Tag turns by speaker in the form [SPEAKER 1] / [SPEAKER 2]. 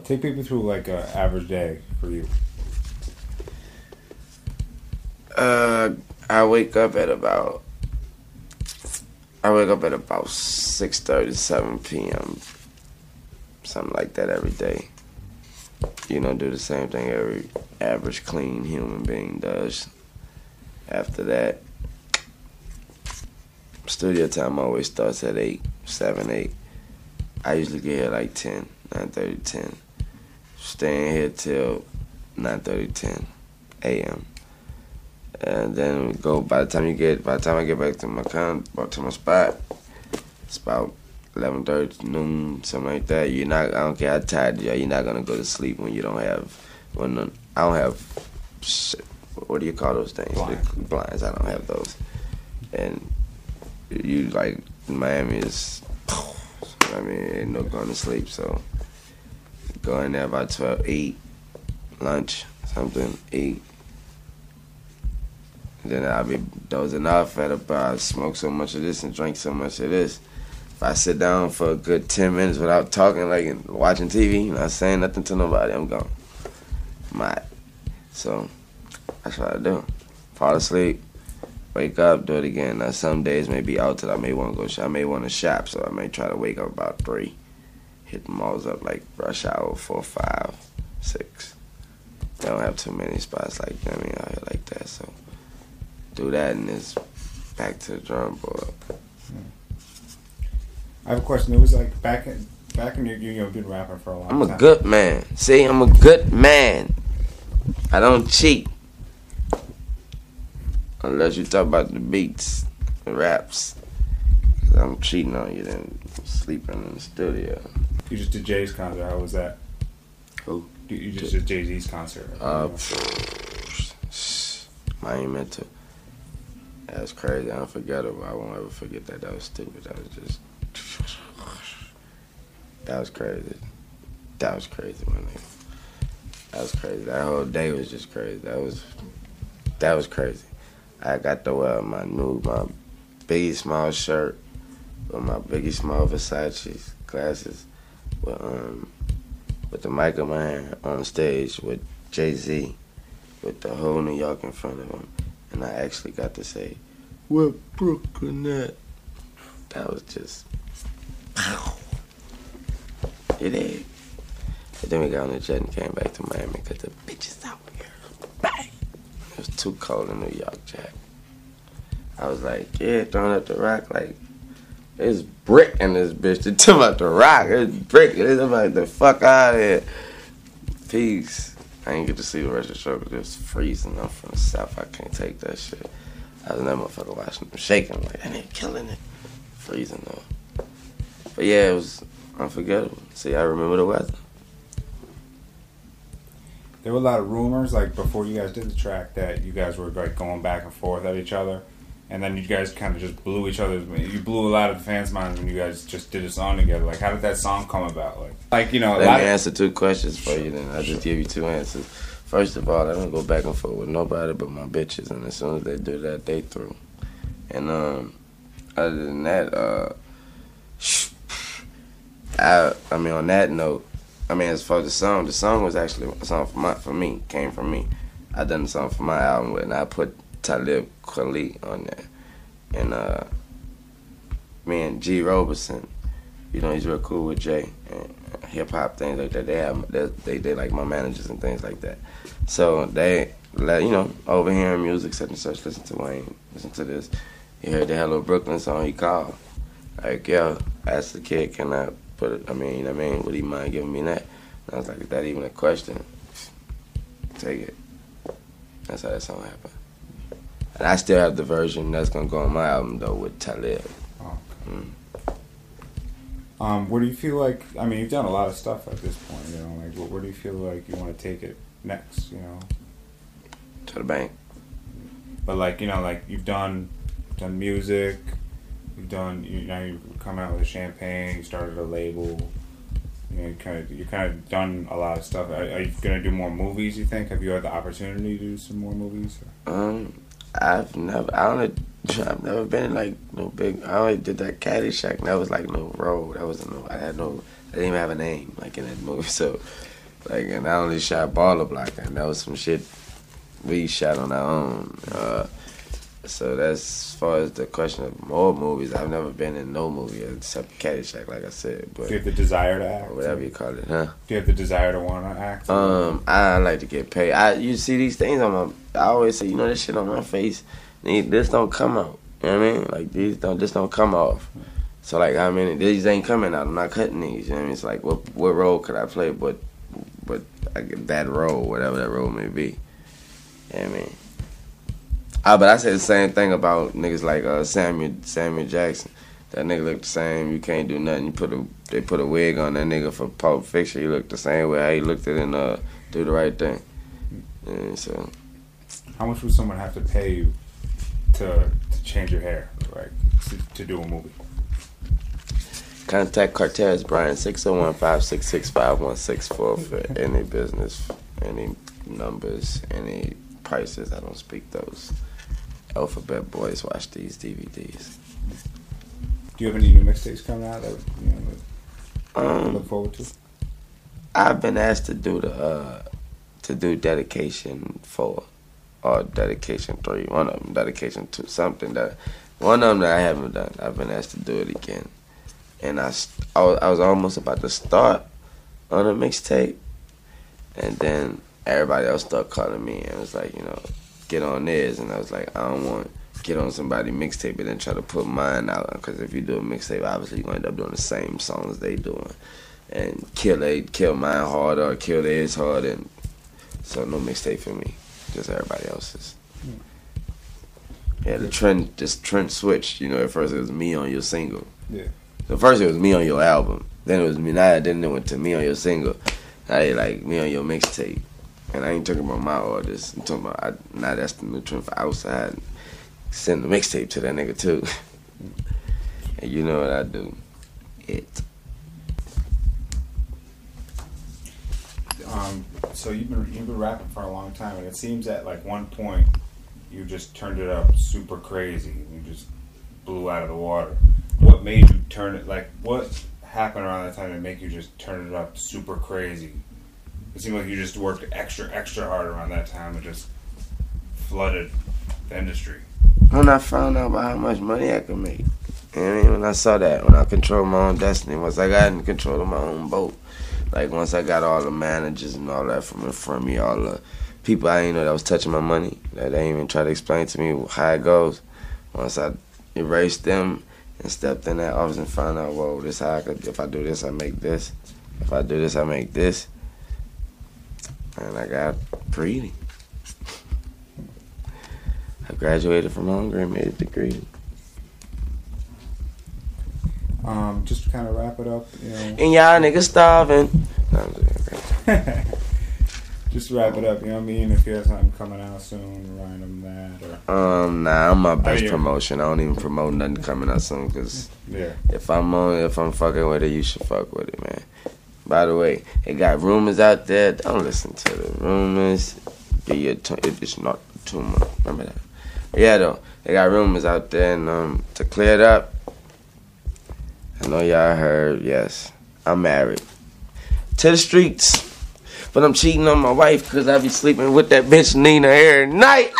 [SPEAKER 1] Take people through like an average day for you.
[SPEAKER 2] I wake up at about 6:30, 7 p.m. Something like that every day. You know, do the same thing every average clean human being does. After that, studio time always starts at 8, 7, 8. I usually get here like 10, 9:30, 10. Staying here till 9:30, 10 a.m. And then we go. By the time I get back to my spot, it's about 11:30 noon, something like that. I don't care how tired you are. You're not gonna go to sleep when you don't have. I don't have. What do you call those things? Blinds. I don't have those. And you like Miami is. I mean, ain't no going to sleep. So go in there about 12, 8, lunch, something, 8. Then I'll be dozing off at about, smoke so much of this and drink so much of this. If I sit down for a good 10 minutes without talking, like and watching TV, not saying nothing to nobody, I'm gone. So that's what I do. Fall asleep, wake up, do it again. Now some days may be out till I may want to go shop. I may want to shop, so I may try to wake up about 3. Hit the malls up like rush hour 4, 5, 6. They don't have too many spots like out here like that, so do that and it's back to the drum board.
[SPEAKER 1] I have a question. It was like back in you've been rapping for a long time.
[SPEAKER 2] I'm a good man. See, I'm a good man. I don't cheat. Unless you talk about the beats, the raps. 'Cause I'm cheating on you, then sleeping in the studio.
[SPEAKER 1] You just did Jay's concert. How was that?
[SPEAKER 2] Who?
[SPEAKER 1] You just did Jay-Z's concert.
[SPEAKER 2] Monumental. That was crazy. Unforgettable. I won't ever forget that. That was stupid. That was just. That was crazy. That was crazy, my nigga. That was crazy. That whole day was just crazy. That was crazy. I got to wear my Biggie Small shirt with my Biggie Small Versace glasses with the mic in my hand on stage with Jay-Z with the whole New York in front of him. And I actually got to say, "Where Brooklyn at?" That was just, it is. But then we got on the jet and came back to Miami because the bitches out here. Bang! It was too cold in New York, Jack. I was like, yeah, throwing up the rock, like, there's brick in this bitch. They talking about the rock. It's brick. It's like, the fuck out of here. Peace. I didn't get to see the rest of the show because it was freezing. I'm from the South. I can't take that shit. I was in that motherfucker watching them shaking. Like, that ain't killing it. Freezing, though. But yeah, it was unforgettable. See, I remember the weather.
[SPEAKER 1] There were a lot of rumors, like, before you guys did the track, that you guys were, like, going back and forth at each other. And then you guys kind of just blew each other's... You blew a lot of the fans' minds when you guys just did a song together. Like, how did that song come about? Like you know...
[SPEAKER 2] Let me answer 2 questions for you, then. I'll just give you 2 answers. First of all, I don't go back and forth with nobody but my bitches. And as soon as they do that, they through. And, other than that, I mean, on that note, I mean, as far as the song was actually a song for me, came from me. I done the song for my album with, and I put Talib Kweli on there. And me and G. Roberson, you know, he's real cool with Jay and hip hop things like that. They like my managers and things like that. So they let, you know, overhearing music, such and such, listen to Wayne, listen to this. He heard the Hello Brooklyn song, he called. Like, yo, I asked the kid, can I put it, would he mind giving me that? And I was like, is that even a question? Take it. That's how that song happened. And I still have the version that's gonna go on my album though with Talib.
[SPEAKER 1] Oh, okay. Where do you feel like, I mean, you've done a lot of stuff at this point, you know, like, where do you feel like you want to take it next, you know?
[SPEAKER 2] To the bank.
[SPEAKER 1] But like, you know, like you've done music, you've coming out with a champagne, you started a label, you know, you kind of done a lot of stuff. Are you gonna do more movies, you think? Have you had the opportunity to do some more movies?
[SPEAKER 2] I don't I've never been in like no big. I only did that Caddyshack. And that was like no role. That wasn't no. I didn't even have a name like in that movie. So like, and I only shot Baller Block, and that was some shit we shot on our own. So that's as far as the question of more movies. I've never been in no movie except Caddyshack, like I said. But
[SPEAKER 1] do you have the desire to act?
[SPEAKER 2] Or whatever you call it, huh?
[SPEAKER 1] Do you have the desire to want to act?
[SPEAKER 2] I like to get paid. You see these things on my. I always say, this shit on my face. This don't come out. You know what I mean? Like this don't come off. So like these ain't coming out. I'm not cutting these. You know what I mean? It's like what role could I play? But I get that role, whatever that role may be. You know what I mean? But I say the same thing about niggas like Samuel Jackson. That nigga look the same. You can't do nothing. They put a wig on that nigga for Pulp Fiction. He looked the same way how he looked it in Do the Right Thing. And so,
[SPEAKER 1] how much would someone have to pay you to change your hair, like to do a movie?
[SPEAKER 2] Contact Cortez Brian 601-566-5164 for any business, any numbers, any prices. I don't speak those. Alphabet Boys watch these DVDs.
[SPEAKER 1] Do you have any new mixtapes coming out that look forward to?
[SPEAKER 2] I've been asked to do Dedication 4 or Dedication 3. One of them, Dedication 2, something that. One of them that I haven't done. I've been asked to do it again, and I was almost about to start on a mixtape, and then everybody else started calling me and was like, get on theirs, and I was like, I don't want to get on somebody's mixtape and then try to put mine out, because if you do a mixtape, obviously you're going to end up doing the same songs they doing, and kill mine hard or kill theirs hard, and so no mixtape for me, just everybody else's. Yeah, the trend switched. At first it was me on your single.
[SPEAKER 1] Yeah.
[SPEAKER 2] So first it was me on your album, then it was me. Then it went to me on your single. Now they like me on your mixtape. And I ain't talking about my artists. I'm talking about now that's the new trend for outside. Send the mixtape to that nigga too. And you know what I do?
[SPEAKER 1] So you've been rapping for a long time, and it seems at like one point you just turned it up super crazy. You just blew out of the water. What made you turn it? Like, what happened around that time to make you just turn it up super crazy? It seemed like you just worked extra hard around that time and just flooded the industry.
[SPEAKER 2] When I found out about how much money I could make, you know what I mean? When I saw that, when I controlled my own destiny, once I got in control of my own boat, like once I got all the managers and all that from in front of me, all the people I didn't know that was touching my money, that they didn't even try to explain to me how it goes. Once I erased them and stepped in that office and found out, whoa, this how I could, if I do this, I make this. If I do this, I make this. And I got greedy. I graduated from Hungary and made a degree.
[SPEAKER 1] Just to kind of wrap it up,
[SPEAKER 2] And y'all niggas starving. No,
[SPEAKER 1] just to wrap it up, you know what I mean? If you have something coming out soon, random that, or...
[SPEAKER 2] Nah, I'm my best promotion. I don't even promote nothing coming out soon, because if I'm fucking with it, you should fuck with it, man. By the way, it got rumors out there. Don't listen to the rumors. It's not too much. Remember that. Yeah, though. They got rumors out there, and to clear it up, I know y'all heard, yes, I'm married. To the streets. But I'm cheating on my wife because I be sleeping with that bitch Nina every night.